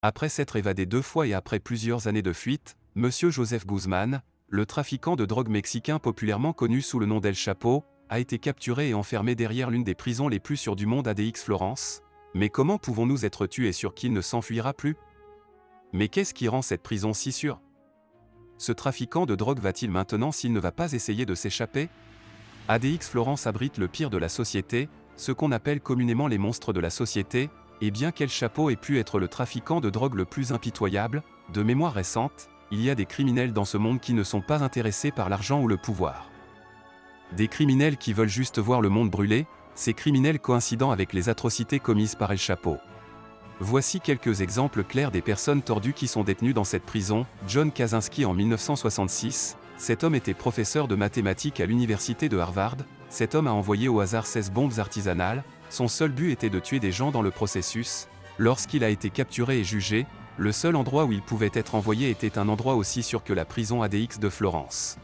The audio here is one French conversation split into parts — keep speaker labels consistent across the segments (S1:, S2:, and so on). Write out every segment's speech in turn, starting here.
S1: Après s'être évadé 2 fois et après plusieurs années de fuite, Monsieur Joseph Guzman, le trafiquant de drogue mexicain populairement connu sous le nom d'El Chapo, a été capturé et enfermé derrière l'une des prisons les plus sûres du monde ADX Florence. Mais comment pouvons-nous être tués sûrs qu'il ne s'enfuira plus? Mais qu'est-ce qui rend cette prison si sûre? Ce trafiquant de drogue va-t-il maintenant s'il ne va pas essayer de s'échapper? ADX Florence abrite le pire de la société, ce qu'on appelle communément les monstres de la société, et bien qu'El Chapo ait pu être le trafiquant de drogue le plus impitoyable, de mémoire récente, il y a des criminels dans ce monde qui ne sont pas intéressés par l'argent ou le pouvoir. Des criminels qui veulent juste voir le monde brûler, ces criminels coïncidant avec les atrocités commises par El Chapo. Voici quelques exemples clairs des personnes tordues qui sont détenues dans cette prison. John Kaczynski en 1966, cet homme était professeur de mathématiques à l'université de Harvard. Cet homme a envoyé au hasard 16 bombes artisanales, son seul but était de tuer des gens dans le processus. Lorsqu'il a été capturé et jugé, le seul endroit où il pouvait être envoyé était un endroit aussi sûr que la prison ADX de Florence.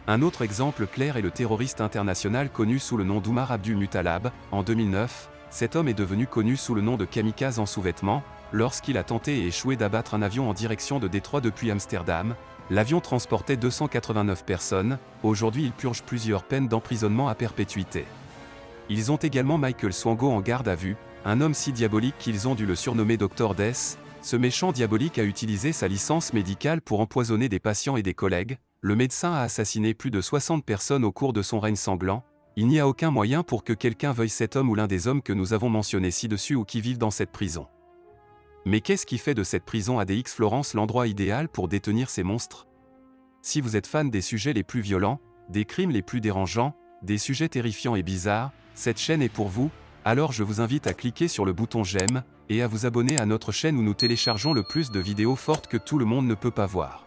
S1: Un autre exemple clair est le terroriste international connu sous le nom d'Oumar Abdul Muttalab. En 2009, cet homme est devenu connu sous le nom de kamikaze en sous-vêtements, lorsqu'il a tenté et échoué d'abattre un avion en direction de Détroit depuis Amsterdam. L'avion transportait 289 personnes, aujourd'hui il purge plusieurs peines d'emprisonnement à perpétuité. Ils ont également Michael Swango en garde à vue, un homme si diabolique qu'ils ont dû le surnommer Dr Death. Ce méchant diabolique a utilisé sa licence médicale pour empoisonner des patients et des collègues. Le médecin a assassiné plus de 60 personnes au cours de son règne sanglant. Il n'y a aucun moyen pour que quelqu'un veuille cet homme ou l'un des hommes que nous avons mentionnés ci-dessus ou qui vivent dans cette prison. Mais qu'est-ce qui fait de cette prison ADX Florence l'endroit idéal pour détenir ces monstres? Si vous êtes fan des sujets les plus violents, des crimes les plus dérangeants, des sujets terrifiants et bizarres, cette chaîne est pour vous, alors je vous invite à cliquer sur le bouton j'aime, et à vous abonner à notre chaîne où nous téléchargeons le plus de vidéos fortes que tout le monde ne peut pas voir.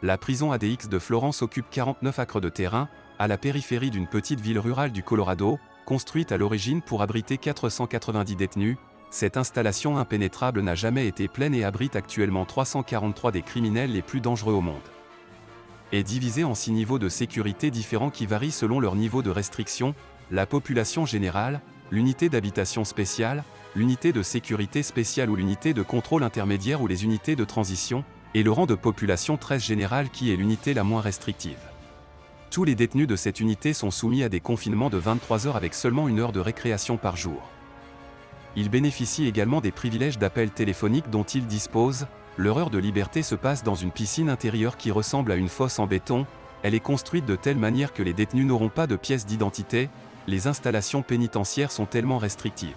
S1: La prison ADX de Florence occupe 49 acres de terrain, à la périphérie d'une petite ville rurale du Colorado, construite à l'origine pour abriter 490 détenus. Cette installation impénétrable n'a jamais été pleine et abrite actuellement 343 des criminels les plus dangereux au monde. Est divisée en 6 niveaux de sécurité différents qui varient selon leur niveau de restriction: la population générale, l'unité d'habitation spéciale, l'unité de sécurité spéciale ou l'unité de contrôle intermédiaire ou les unités de transition, et le rang de population 13 générale qui est l'unité la moins restrictive. Tous les détenus de cette unité sont soumis à des confinements de 23 heures avec seulement 1 heure de récréation par jour. Ils bénéficient également des privilèges d'appel téléphonique dont ils disposent. Leur heure de liberté se passe dans une piscine intérieure qui ressemble à une fosse en béton. Elle est construite de telle manière que les détenus n'auront pas de pièce d'identité. Les installations pénitentiaires sont tellement restrictives.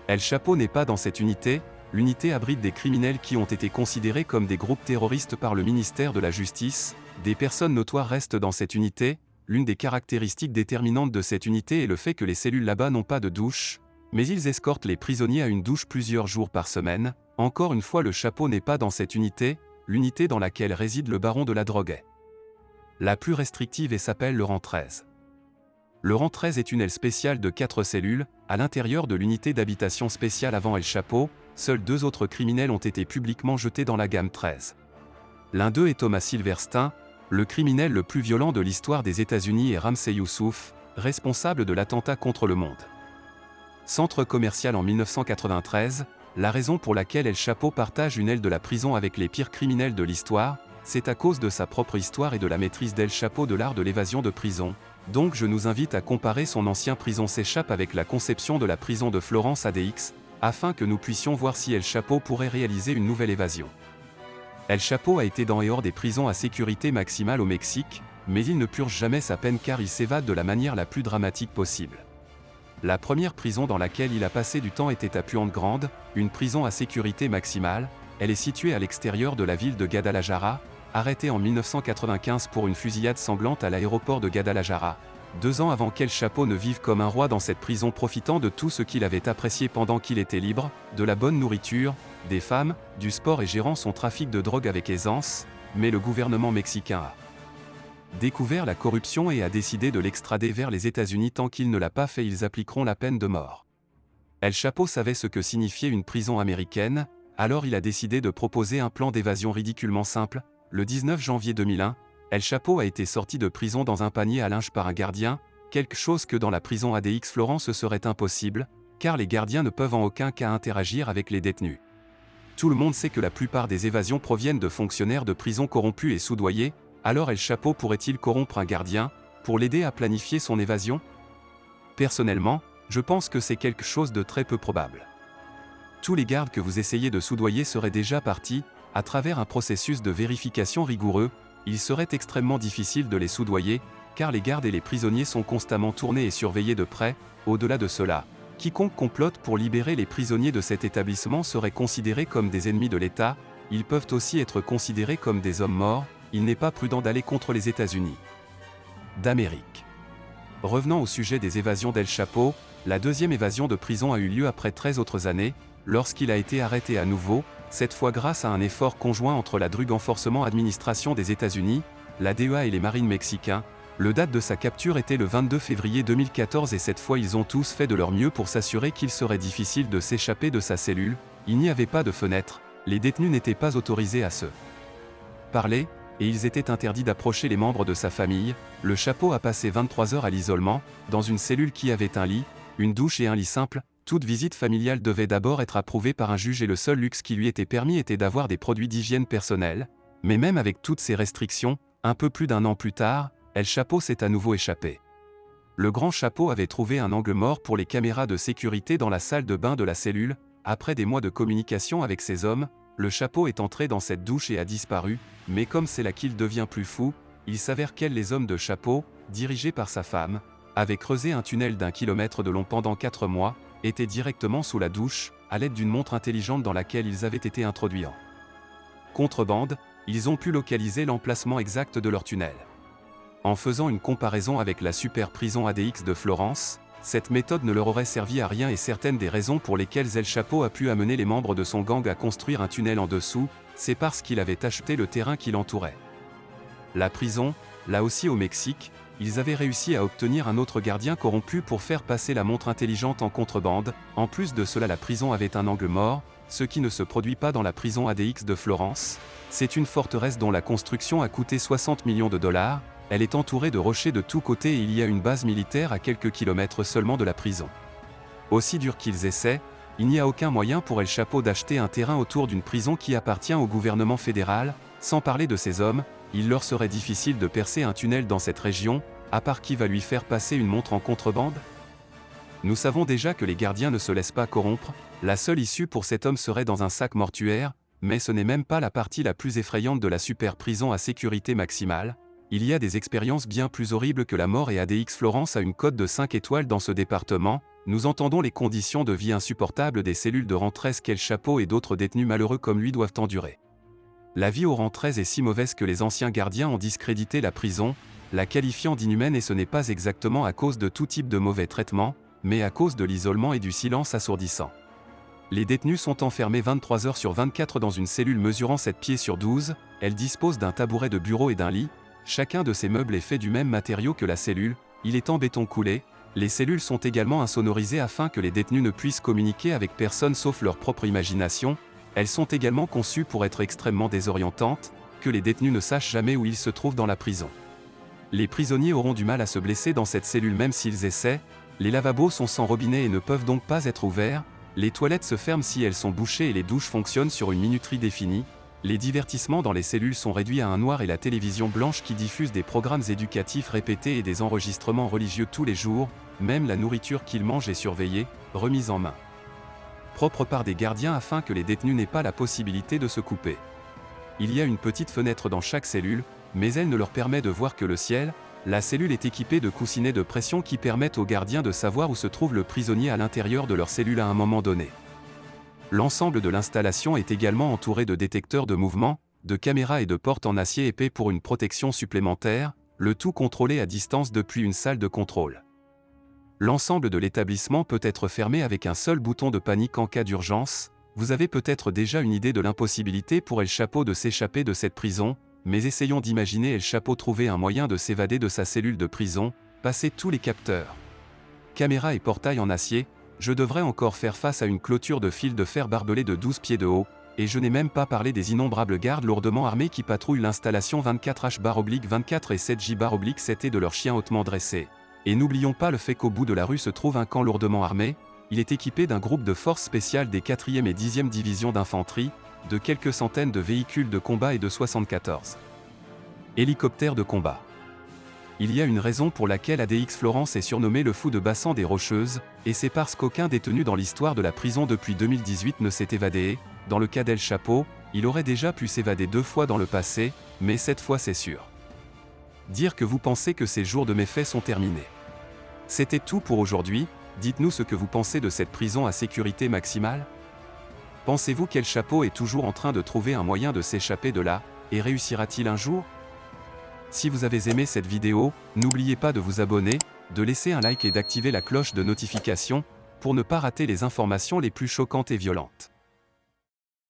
S1: El Chapo n'est pas dans cette unité. L'unité abrite des criminels qui ont été considérés comme des groupes terroristes par le ministère de la Justice. Des personnes notoires restent dans cette unité. L'une des caractéristiques déterminantes de cette unité est le fait que les cellules là-bas n'ont pas de douche, mais ils escortent les prisonniers à une douche plusieurs jours par semaine. Encore une fois, le Chapo n'est pas dans cette unité, l'unité dans laquelle réside le baron de la drogue est la plus restrictive et s'appelle le rang 13. Le rang 13 est une aile spéciale de 4 cellules, à l'intérieur de l'unité d'habitation spéciale avant El Chapo. Seuls 2 autres criminels ont été publiquement jetés dans la gamme 13. L'un d'eux est Thomas Silverstein, le criminel le plus violent de l'histoire des États-Unis, et Ramsey Youssouf, responsable de l'attentat contre le monde. Centre commercial en 1993, la raison pour laquelle El Chapo partage une aile de la prison avec les pires criminels de l'histoire, c'est à cause de sa propre histoire et de la maîtrise d'El Chapo de l'art de l'évasion de prison. Donc je nous invite à comparer son ancien prison s'échappe avec la conception de la prison de Florence ADX, afin que nous puissions voir si El Chapo pourrait réaliser une nouvelle évasion. El Chapo a été dans et hors des prisons à sécurité maximale au Mexique, mais il ne purge jamais sa peine car il s'évade de la manière la plus dramatique possible. La première prison dans laquelle il a passé du temps était à Puente Grande, une prison à sécurité maximale. Elle est située à l'extérieur de la ville de Guadalajara. Arrêté en 1995 pour une fusillade sanglante à l'aéroport de Guadalajara. 2 ans avant qu'El Chapo ne vive comme un roi dans cette prison, profitant de tout ce qu'il avait apprécié pendant qu'il était libre, de la bonne nourriture, des femmes, du sport et gérant son trafic de drogue avec aisance, mais le gouvernement mexicain a découvert la corruption et a décidé de l'extrader vers les États-Unis. Tant qu'il ne l'a pas fait, ils appliqueront la peine de mort. El Chapo savait ce que signifiait une prison américaine, alors il a décidé de proposer un plan d'évasion ridiculement simple. Le 19 janvier 2001, El Chapo a été sorti de prison dans un panier à linge par un gardien, quelque chose que dans la prison ADX Florence serait impossible, car les gardiens ne peuvent en aucun cas interagir avec les détenus. Tout le monde sait que la plupart des évasions proviennent de fonctionnaires de prison corrompus et soudoyés, alors El Chapo pourrait-il corrompre un gardien, pour l'aider à planifier son évasion? Personnellement, je pense que c'est quelque chose de très peu probable. Tous les gardes que vous essayez de soudoyer seraient déjà partis, à travers un processus de vérification rigoureux, il serait extrêmement difficile de les soudoyer, car les gardes et les prisonniers sont constamment tournés et surveillés de près. Au-delà de cela, quiconque complote pour libérer les prisonniers de cet établissement serait considéré comme des ennemis de l'État, ils peuvent aussi être considérés comme des hommes morts, il n'est pas prudent d'aller contre les États-Unis d'Amérique. Revenant au sujet des évasions d'El Chapo, la deuxième évasion de prison a eu lieu après 13 autres années, lorsqu'il a été arrêté à nouveau, cette fois grâce à un effort conjoint entre la Drug Enforcement Administration des États-Unis, la DEA et les marines mexicains. Le date de sa capture était le 22 février 2014 et cette fois ils ont tous fait de leur mieux pour s'assurer qu'il serait difficile de s'échapper de sa cellule, il n'y avait pas de fenêtre, les détenus n'étaient pas autorisés à se parler, et ils étaient interdits d'approcher les membres de sa famille. Le Chapo a passé 23 heures à l'isolement, dans une cellule qui avait un lit, une douche et un lit simple. Toute visite familiale devait d'abord être approuvée par un juge et le seul luxe qui lui était permis était d'avoir des produits d'hygiène personnelle. Mais même avec toutes ces restrictions, un peu plus d'un an plus tard, El Chapo s'est à nouveau échappé. Le grand Chapo avait trouvé un angle mort pour les caméras de sécurité dans la salle de bain de la cellule. Après des mois de communication avec ses hommes, le Chapo est entré dans cette douche et a disparu, mais comme c'est là qu'il devient plus fou, il s'avère qu'elle les hommes de Chapo, dirigés par sa femme, avaient creusé un tunnel d'1 kilomètre de long pendant 4 mois, étaient directement sous la douche, à l'aide d'une montre intelligente dans laquelle ils avaient été introduits en contrebande, ils ont pu localiser l'emplacement exact de leur tunnel. En faisant une comparaison avec la super prison ADX de Florence, cette méthode ne leur aurait servi à rien et certaines des raisons pour lesquelles El Chapo a pu amener les membres de son gang à construire un tunnel en dessous, c'est parce qu'il avait acheté le terrain qui l'entourait. La prison, là aussi au Mexique, ils avaient réussi à obtenir un autre gardien corrompu pour faire passer la montre intelligente en contrebande. En plus de cela, la prison avait un angle mort, ce qui ne se produit pas dans la prison ADX de Florence. C'est une forteresse dont la construction a coûté 60 millions de dollars, elle est entourée de rochers de tous côtés et il y a une base militaire à quelques kilomètres seulement de la prison. Aussi dur qu'ils essaient, il n'y a aucun moyen pour El Chapo d'acheter un terrain autour d'une prison qui appartient au gouvernement fédéral. Sans parler de ces hommes, il leur serait difficile de percer un tunnel dans cette région, à part qui va lui faire passer une montre en contrebande? Nous savons déjà que les gardiens ne se laissent pas corrompre, la seule issue pour cet homme serait dans un sac mortuaire, mais ce n'est même pas la partie la plus effrayante de la super prison à sécurité maximale. Il y a des expériences bien plus horribles que la mort et ADX Florence a une cote de 5 étoiles dans ce département. Nous entendons les conditions de vie insupportables des cellules de rang 13 qu'El Chapo et d'autres détenus malheureux comme lui doivent endurer. La vie au rang 13 est si mauvaise que les anciens gardiens ont discrédité la prison, la qualifiant d'inhumaine et ce n'est pas exactement à cause de tout type de mauvais traitement, mais à cause de l'isolement et du silence assourdissant. Les détenus sont enfermés 23 heures sur 24 dans une cellule mesurant 7 pieds sur 12, elle dispose d'un tabouret de bureau et d'un lit. Chacun de ces meubles est fait du même matériau que la cellule, il est en béton coulé. Les cellules sont également insonorisées afin que les détenus ne puissent communiquer avec personne sauf leur propre imagination. Elles sont également conçues pour être extrêmement désorientantes, que les détenus ne sachent jamais où ils se trouvent dans la prison. Les prisonniers auront du mal à se blesser dans cette cellule même s'ils essaient. Les lavabos sont sans robinet et ne peuvent donc pas être ouverts. Les toilettes se ferment si elles sont bouchées et les douches fonctionnent sur une minuterie définie. Les divertissements dans les cellules sont réduits à un noir et la télévision blanche qui diffuse des programmes éducatifs répétés et des enregistrements religieux tous les jours. Même la nourriture qu'ils mangent est surveillée, remise en main propre par des gardiens afin que les détenus n'aient pas la possibilité de se couper. Il y a une petite fenêtre dans chaque cellule, mais elle ne leur permet de voir que le ciel. La cellule est équipée de coussinets de pression qui permettent aux gardiens de savoir où se trouve le prisonnier à l'intérieur de leur cellule à un moment donné. L'ensemble de l'installation est également entouré de détecteurs de mouvement, de caméras et de portes en acier épais pour une protection supplémentaire, le tout contrôlé à distance depuis une salle de contrôle. L'ensemble de l'établissement peut être fermé avec un seul bouton de panique en cas d'urgence. Vous avez peut-être déjà une idée de l'impossibilité pour El Chapo de s'échapper de cette prison, mais essayons d'imaginer El Chapo trouver un moyen de s'évader de sa cellule de prison, passer tous les capteurs, caméras et portails en acier. Je devrais encore faire face à une clôture de fil de fer barbelé de 12 pieds de haut, et je n'ai même pas parlé des innombrables gardes lourdement armés qui patrouillent l'installation 24H/24 et 7J/7 et de leurs chiens hautement dressés. Et n'oublions pas le fait qu'au bout de la rue se trouve un camp lourdement armé, il est équipé d'un groupe de forces spéciales des 4e et 10e divisions d'infanterie, de quelques centaines de véhicules de combat et de 74 hélicoptères de combat. Il y a une raison pour laquelle ADX Florence est surnommé le fou de Bassan des Rocheuses, et c'est parce qu'aucun détenu dans l'histoire de la prison depuis 2018 ne s'est évadé. Dans le cas d'El Chapo, il aurait déjà pu s'évader 2 fois dans le passé, mais cette fois c'est sûr. Dire que vous pensez que ces jours de méfaits sont terminés. C'était tout pour aujourd'hui, dites-nous ce que vous pensez de cette prison à sécurité maximale. Pensez-vous qu'El Chapo est toujours en train de trouver un moyen de s'échapper de là, et réussira-t-il un jour? Si vous avez aimé cette vidéo, n'oubliez pas de vous abonner, de laisser un like et d'activer la cloche de notification, pour ne pas rater les informations les plus choquantes et violentes.